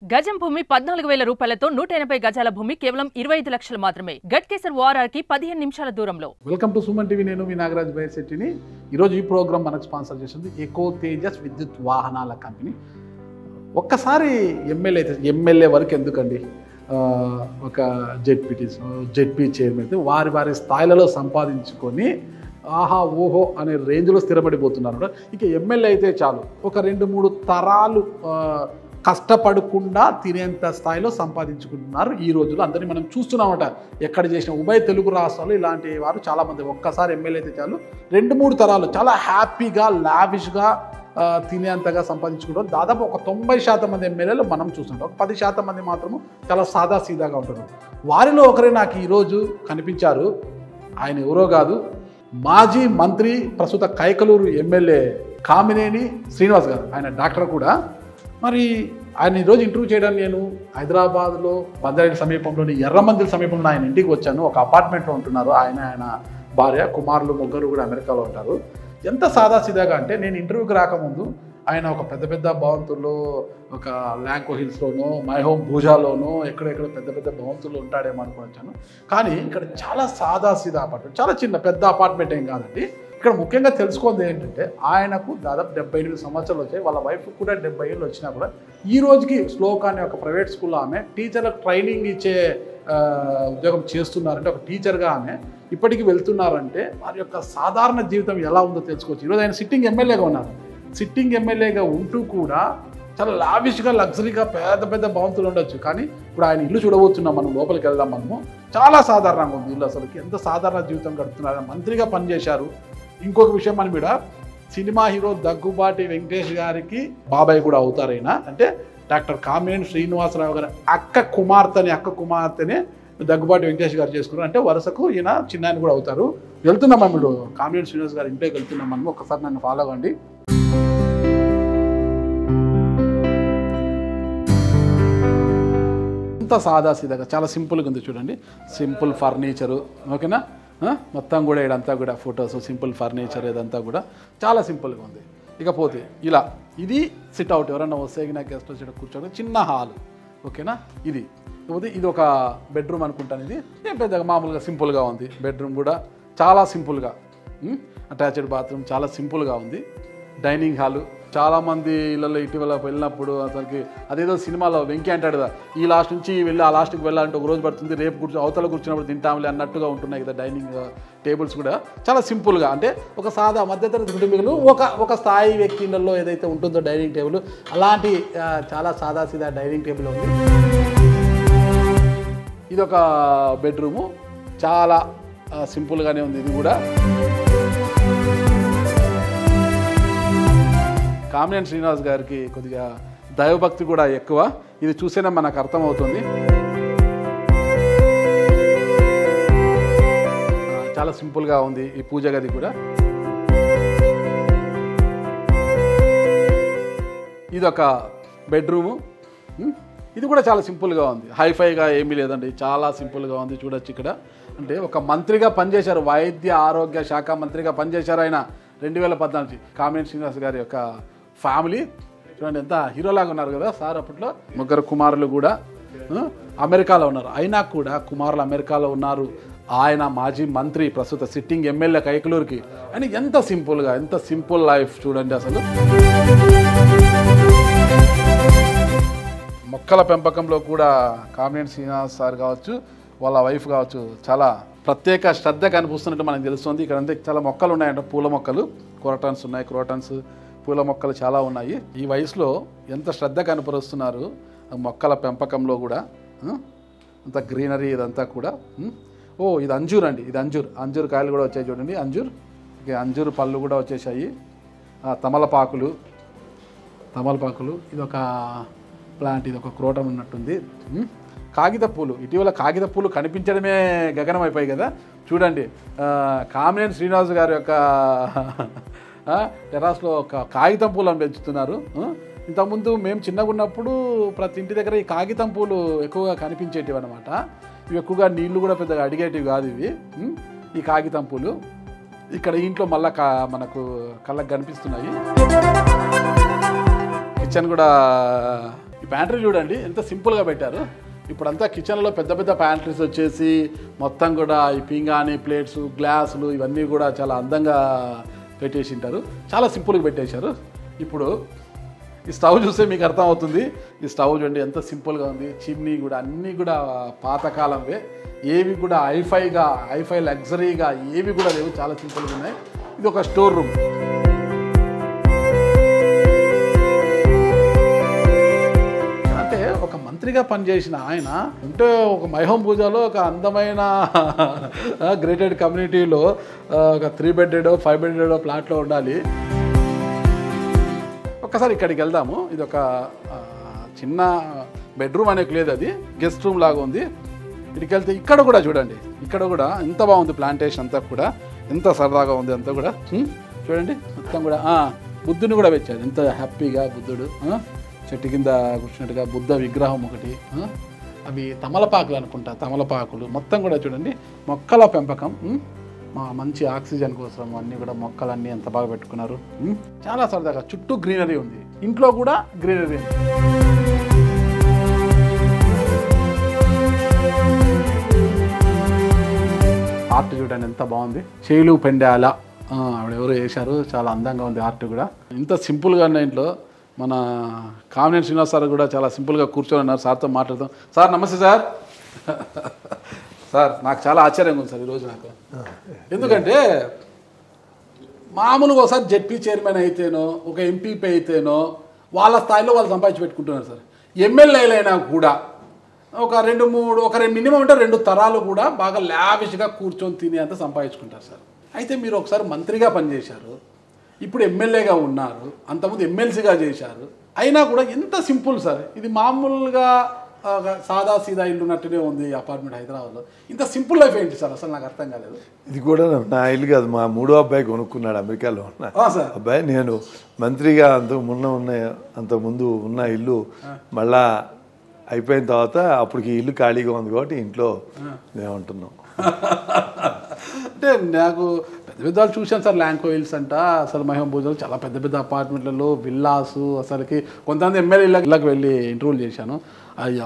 గజం భూమి 14,000 రూపాయలతో 180 గజాల భూమి కేవలం 25 లక్షలు మాత్రమే. గట్కేసర్ ఓఆర్ఆర్కి 15 నిమిషాల దూరంలో. Welcome to Suman TV. నేను మీ నాగరాజ్ బైర్శెట్టిని. ఈరోజు ఈ ప్రోగ్రామ్ మనకు స్పాన్సర్ చేసింది ఎకో తేజస్ విద్యుత్ వాహనాల కంపెనీ. ఒక్కసారి ఎమ్మెల్యే వరకు ఎందుకండి, ఒక జెడ్పీ చైర్మన్ అయితే వారి స్థాయిలలో సంపాదించుకొని ఆహా ఓహో అనే రేంజ్లో స్థిరపడిపోతున్నారు. ఇక ఎమ్మెల్యే అయితే చాలు, ఒక 2-3 తరాలు కష్టపడకుండా తినేంత స్థాయిలో సంపాదించుకుంటున్నారు ఈ రోజుల్లో. అందరినీ మనం చూస్తున్నామట. ఎక్కడ చేసిన ఉభయ తెలుగు రాష్ట్రాలు ఇలాంటి వారు చాలామంది. ఒక్కసారి ఎమ్మెల్యే అయితే చాలు 2-3 తరాలు చాలా హ్యాపీగా లావిష్గా తినేంతగా సంపాదించుకుంటారు. దాదాపు ఒక 90% మంది ఎమ్మెల్యేలు మనం చూస్తుంటాం. ఒక 10% మంది మాత్రము చాలా సాదాసీదాగా ఉంటున్నారు. వారిలో ఒకరే నాకు ఈరోజు కనిపించారు. ఆయన ఎవరో కాదు, మాజీ మంత్రి, ప్రస్తుత కైకలూరు ఎమ్మెల్యే కామినేని శ్రీనివాస్ గారు. ఆయన డాక్టర్ కూడా. మరి ఆయన ఈరోజు ఇంటర్వ్యూ చేయడానికి నేను హైదరాబాద్లో బంజారాహిల్స్ సమీపంలోని ఎర్రమందిల్ సమీపంలో ఆయన ఇంటికి వచ్చాను. ఒక అపార్ట్మెంట్లో ఉంటున్నారు. ఆయన భార్య, కుమారులు ముగ్గురు కూడా అమెరికాలో ఉంటారు. ఎంత సాదాసీదాగా అంటే, నేను ఇంటర్వ్యూకి రాకముందు ఆయన ఒక పెద్ద భవంతుల్లో, ఒక ల్యాంకో హిల్స్లోనో, మై హోమ్ భూజాలోనో ఎక్కడెక్కడ పెద్ద భవంతుల్లో ఉంటాడేమో అనుకుని వచ్చాను. కానీ ఇక్కడ చాలా సాదాసీదా అపార్ట్మెంట్, చాలా చిన్న, పెద్ద అపార్ట్మెంట్ ఏం కాదండి. ఇక్కడ ముఖ్యంగా తెలుసుకుంది ఏంటంటే, ఆయనకు దాదాపు 78 సంవత్సరాలు వచ్చాయి. వాళ్ళ వైఫ్ కూడా 70 ఏళ్ళు వచ్చినా కూడా ఈ రోజుకి శ్లోక్ అనే ఒక ప్రైవేట్ స్కూల్లో ఆమె టీచర్లకు ట్రైనింగ్ ఇచ్చే ఉద్యోగం చేస్తున్నారంటే, ఒక టీచర్గా ఆమె ఇప్పటికీ వెళ్తున్నారంటే వారి యొక్క సాధారణ జీవితం ఎలా ఉందో తెలుసుకోవచ్చు. ఈరోజు ఆయన సిట్టింగ్ ఎమ్మెల్యేగా ఉన్నారు. సిట్టింగ్ ఎమ్మెల్యేగా ఉంటూ కూడా చాలా లావిష్గా, లగ్జరీగా పెద్ద భవంతులు ఉండొచ్చు. కానీ ఇప్పుడు ఆయన ఇల్లు చూడబోతున్నాం. మనం లోపలికి వెళ్దాం. మనము చాలా సాధారణంగా ఉంది ఇల్లు. అసలుకి ఎంత సాధారణ జీవితం గడుపుతున్నారు. మంత్రిగా పనిచేశారు. ఇంకొక విషయం, మనం కూడా సినిమా హీరో దగ్గుబాటి వెంకటేష్ గారికి బాబాయ్ కూడా అవుతారైనా. అంటే డాక్టర్ కామినేని శ్రీనివాసరావు గారి అక్క కుమార్తెనే దగ్గుబాటి వెంకటేష్ గారు చేసుకున్నారు. అంటే వరుసకు ఈయన చిన్నాయన కూడా అవుతారు. వెళ్తున్నాం ఇప్పుడు కామినేని శ్రీనివాస్ గారి ఇంట్లోకి వెళ్తున్నాం. మనం ఒకసారి నన్ను ఫాలో అవ్వండి. అంత సాదాసీదాగా చాలా సింపుల్గా ఉంది చూడండి. సింపుల్ ఫర్నిచరు, ఓకేనా. మొత్తం కూడా ఇదంతా కూడా ఫొటోస్, సింపుల్ ఫర్నిచర్, ఇదంతా కూడా చాలా సింపుల్గా ఉంది. ఇకపోతే ఇలా ఇది సిట్అవుట్, ఎవరన్నా వస్తే నాకు గెస్ట్ వచ్చి కూర్చోండి. చిన్న హాల్, ఓకేనా. ఇది ఒక బెడ్రూమ్ అనుకుంటాను. ఇది ఏం పెద్దగా మామూలుగా సింపుల్గా ఉంది. బెడ్రూమ్ కూడా చాలా సింపుల్గా, అటాచ్డ్ బాత్రూమ్ చాలా సింపుల్గా ఉంది. డైనింగ్ హాలు, చాలామంది ఇళ్ళలో ఇటీవల వెళ్ళినప్పుడు అసలుకి అదేదో సినిమాలో వెంకీ అంటాడు కదా, ఈ లాస్ట్ నుంచి వెళ్ళి ఆ లాస్ట్కి వెళ్ళాలంటే ఒక రోజు పడుతుంది, రేపు అవతల కూర్చున్నప్పుడు తింటాంలే అన్నట్టుగా ఉంటున్నాయి కదా డైనింగ్ టేబుల్స్ కూడా. చాలా సింపుల్గా, అంటే ఒక సాదా మధ్యతరగతి కుటుంబీకులు, ఒక స్థాయి వ్యక్తి ఇళ్ళల్లో ఏదైతే ఉంటుందో డైనింగ్ టేబుల్, అలాంటి చాలా సాదాసీదా డైనింగ్ టేబుల్ ఉంది. ఇది ఒక బెడ్రూము, చాలా సింపుల్గానే ఉంది. ఇది కూడా కామినేని శ్రీనివాస్ గారికి కొద్దిగా దైవభక్తి కూడా ఎక్కువ. ఇది చూసేనే మనకు అర్థమవుతుంది. చాలా సింపుల్గా ఉంది ఈ పూజ గది కూడా. ఇది ఒక బెడ్రూము. ఇది కూడా చాలా సింపుల్గా ఉంది. హైఫైగా ఏమీ లేదండి, చాలా సింపుల్గా ఉంది. చూడొచ్చు ఇక్కడ. అంటే ఒక మంత్రిగా పనిచేశారు, వైద్య ఆరోగ్య శాఖ మంత్రిగా పనిచేశారు ఆయన 2014. కామినేని శ్రీనివాస్ గారి యొక్క ఫ్యామిలీ చూడండి, ఎంత హీరోలాగా ఉన్నారు కదా సార్. అప్పట్లో ముగ్గురు కుమారులు కూడా అమెరికాలో ఉన్నారు. అయినా కూడా కుమారులు అమెరికాలో ఉన్నారు. ఆయన మాజీ మంత్రి, ప్రస్తుత సిట్టింగ్ ఎమ్మెల్యే కైకలూరుకి. అని ఎంత సింపుల్గా, ఎంత సింపుల్ లైఫ్ చూడండి అసలు. మొక్కల పెంపకంలో కూడా కామినేని శ్రీనివాస్ సార్ కావచ్చు, వాళ్ళ వైఫ్ కావచ్చు, చాలా ప్రత్యేక శ్రద్ధ కనిపిస్తున్నట్టు మనకు తెలుస్తుంది. ఇక్కడ అంతే చాలా మొక్కలు ఉన్నాయంట, పూల మొక్కలు, క్రోటన్స్ ఉన్నాయి, పూల మొక్కలు చాలా ఉన్నాయి. ఈ వయసులో ఎంత శ్రద్ధ కనపరుస్తున్నారు మొక్కల పెంపకంలో కూడా. అంత గ్రీనరీ ఇదంతా కూడా. ఇది అంజూర్ అండి, ఇది అంజూర్ కాయలు కూడా వచ్చాయి చూడండి. అంజూరు పళ్ళు కూడా వచ్చేసాయి. తమలపాకులు, ఇది ఒక ప్లాంట్, ఇది ఒక క్రోటన్ ఉన్నట్టుంది. కాగిత పూలు, ఇటీవల కాగిత పూలు కనిపించడమే గగనం అయిపోయాయి కదా చూడండి. కామినేని శ్రీనివాస్ గారి యొక్క టెరాస్లో ఒక కాగితం పూలను పెంచుతున్నారు. ఇంతకుముందు మేము చిన్నగా ఉన్నప్పుడు ప్రతి ఇంటి దగ్గర ఈ కాగితం పూలు ఎక్కువగా కనిపించేటివి అనమాట. ఇవి ఎక్కువగా నీళ్లు కూడా పెద్దగా అడిగేటివి కాదు ఇవి, ఈ కాగితం పూలు. ఇక్కడ ఇంట్లో మళ్ళా మనకు కళ్ళకు కనిపిస్తున్నాయి. కిచెన్ కూడా ఈ ప్యాంట్రీ చూడండి ఎంత సింపుల్గా పెట్టారు. ఇప్పుడంతా కిచెన్లో పెద్ద పెద్ద ప్యాంట్రీస్ వచ్చేసి మొత్తం కూడా ఈ పింగాణి ప్లేట్స్ గ్లాసులు ఇవన్నీ కూడా చాలా అందంగా పెట్టేసి ఉంటారు. చాలా సింపుల్గా పెట్టేశారు. ఇప్పుడు ఈ స్టవ్ చూస్తే మీకు అర్థమవుతుంది. ఈ స్టవ్ చూడండి ఎంత సింపుల్గా ఉంది. చిమ్నీ కూడా అన్నీ కూడా పాతకాలంవే, ఏవి కూడా హైఫై లగ్జరీగా ఏవి కూడా లేవు, చాలా సింపుల్గా ఉన్నాయి. ఇది ఒక స్టోర్ రూమ్. అంటే ఒక మంత్రిగా పనిచేసిన ఆయన అంటే ఒక మైహోమ్ పూజలో ఒక అందమైన గ్రేటెడ్ కమ్యూనిటీలో ఒక 3 బెడ్డెడో 5 బెడ్డెడో ప్లాట్లో ఉండాలి. ఒక్కసారి ఇక్కడికి వెళ్దాము. ఇది ఒక చిన్న బెడ్రూమ్ అనేది లేదు, అది గెస్ట్ రూమ్ లాగా ఉంది. ఇక్కడికి వెళ్తే ఇక్కడ కూడా చూడండి, ఇక్కడ కూడా ఎంత బాగుంది ప్లాంటేషన్ అంతా కూడా, ఎంత సరదాగా ఉంది అంతా కూడా. చూడండి మొత్తం కూడా బుద్ధుని కూడా పెట్టారు ఎంత హ్యాపీగా. బుద్ధుడు చెట్టు కింద కూర్చున్నట్టుగా బుద్ధ విగ్రహం ఒకటి. అవి తమలపాకులు అనుకుంటా, తమలపాకులు మొత్తం కూడా చూడండి. మొక్కల పెంపకం, మంచి ఆక్సిజన్ కోసం అన్నీ కూడా మొక్కలన్నీ ఎంత బాగా పెట్టుకున్నారు. చాలా సరదాగా చుట్టూ గ్రీనరీ ఉంది, ఇంట్లో కూడా గ్రీనరీ ఉంది. ఆర్ట్ చూడండి ఎంత బాగుంది. చేలు పెండాల ఆవిడెవరో వేశారు, చాలా అందంగా ఉంది ఆర్ట్ కూడా. ఇంత సింపుల్గా ఉన్న ఇంట్లో మన కామినేని శ్రీనివాస్ సార్ కూడా చాలా సింపుల్గా కూర్చొని ఉన్నారు. సార్తో మాట్లాడతాం. సార్ నమస్తే సార్. సార్ నాకు చాలా ఆశ్చర్యంగా ఉంది సార్ ఈరోజు నాకు. ఎందుకంటే మామూలుగా ఒకసారి జెడ్పీ చైర్మన్ అయితేనో ఒక ఎంపీపీ అయితేనో వాళ్ళ స్థాయిలో వాళ్ళు సంపాదించి పెట్టుకుంటున్నారు సార్. ఎమ్మెల్యేలైనా కూడా ఒక మినిమం అంటే 2 తరాలు కూడా బాగా లావిష్గా కూర్చొని తినేంత సంపాదించుకుంటారు సార్. అయితే మీరు ఒకసారి మంత్రిగా పనిచేశారు, ఇప్పుడు ఎమ్మెల్యేగా ఉన్నారు, అంతకుముందు ఎమ్మెల్సీగా చేశారు. అయినా కూడా ఎంత సింపుల్ సార్. ఇది మామూలుగా సాదా సీదా ఇల్లు ఉన్నట్టునే ఉంది అపార్ట్మెంట్ హైదరాబాద్లో. ఇంత సింపుల్ లైఫ్ ఏంటి సార్, అసలు నాకు అర్థం కాలేదు. ఇది కూడా నా ఇల్లు కాదు, మా 3వ అబ్బాయి కొనుక్కున్నాడు అమెరికాలో ఉన్న అబ్బాయి. నేను మంత్రిగా అంతకుముందు ఉన్న ఇల్లు మళ్ళా అయిపోయిన తర్వాత అప్పటికి ఇల్లు ఖాళీగా ఉంది కాబట్టి ఇంట్లో మేము ఉంటున్నాం. అంటే నాకు పెద్ద పెద్దలు చూశాను సార్, ల్యాంకో హిల్స్ అంట, అసలు మైహోమ్ పూజలు చాలా పెద్ద పెద్ద అపార్ట్మెంట్లలో విల్లాసు. అసలుకి కొంతమంది ఎమ్మెల్యే ఇళ్ళకి వెళ్ళి ఇంటర్వ్యూలు చేశాను.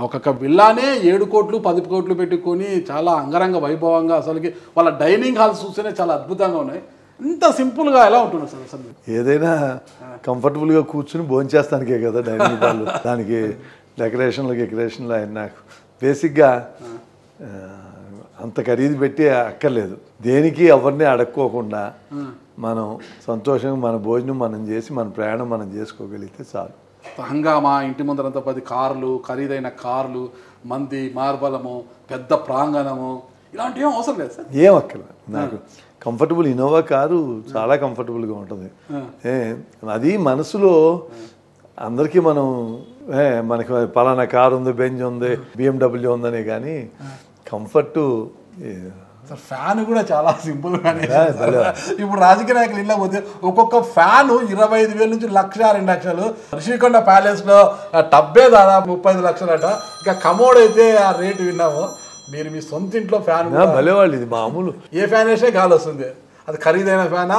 ఒక్కొక్క విల్లానే 7 కోట్లు 10 కోట్లు పెట్టుకొని చాలా అంగరంగ వైభవంగా, అసలుకి వాళ్ళ డైనింగ్ హాల్స్ చూస్తేనే చాలా అద్భుతంగా ఉన్నాయి. ఇంత సింపుల్గా ఎలా ఉంటుంది సార్ అసలు? ఏదైనా కంఫర్టబుల్గా కూర్చుని భోంచేస్తానికే కదా డైనింగ్ హాల్. దానికి డెకరేషన్లు ఆయన నాకు బేసిక్గా అంత ఖరీదు పెట్టి అక్కర్లేదు. దేనికి ఎవరిని అడక్కోకుండా మనం సంతోషంగా మన భోజనం మనం చేసి మన ప్రయాణం మనం చేసుకోగలిగితే చాలు. హంగామా, ఇంటి ముందరంతా 10 కార్లు, ఖరీదైన కార్లు, మంది మార్బలము, పెద్ద ప్రాంగణము, ఇలాంటివి ఏం అవసరం లేదు సార్. ఏం అక్కర్లేదు నాకు. కంఫర్టబుల్ ఇన్నోవా కారు చాలా కంఫర్టబుల్గా ఉంటుంది. అది మనసులో అందరికీ మనకి పలానా కారు ఉంది, బెంజ్ ఉంది, BMW ఉందనే కానీ కంఫర్టు. సార్ ఫ్యాన్ కూడా చాలా సింపుల్గానే. ఇప్పుడు రాజకీయ నాయకులు ఇళ్ళ పోతే ఒక్కొక్క ఫ్యాను 25,000 నుంచి 1,00,000 2 లక్షలు. ఋషికొండ ప్యాలెస్లో టబ్బే దాదాపు 35 లక్షలట. ఇక కమోడ్ అయితే ఆ రేటు విన్నాము. మీరు మీ సొంత ఇంట్లో ఫ్యాన్ భలేవాళ్ళు. ఇది మామూలు ఏ ఫ్యాన్ వేసే గాలి వస్తుంది. అది ఖరీదైన ఫ్యానా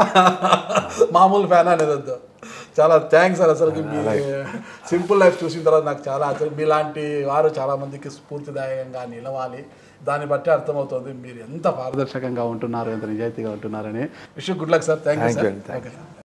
మామూలు ఫ్యానా అనేది వద్దు. చాలా థ్యాంక్స్ సార్. అసలు మీ సింపుల్ లైఫ్ చూసిన తర్వాత నాకు చాలా ఆశ్చర్యం. మీలాంటి వారు చాలామందికి స్ఫూర్తిదాయకంగా నిలవాలి. దాన్ని బట్టి అర్థమవుతుంది మీరు ఎంత పారదర్శకంగా ఉంటున్నారు, ఎంత నిజాయితీగా ఉంటున్నారని. Wish you good luck sir. Thank you sir.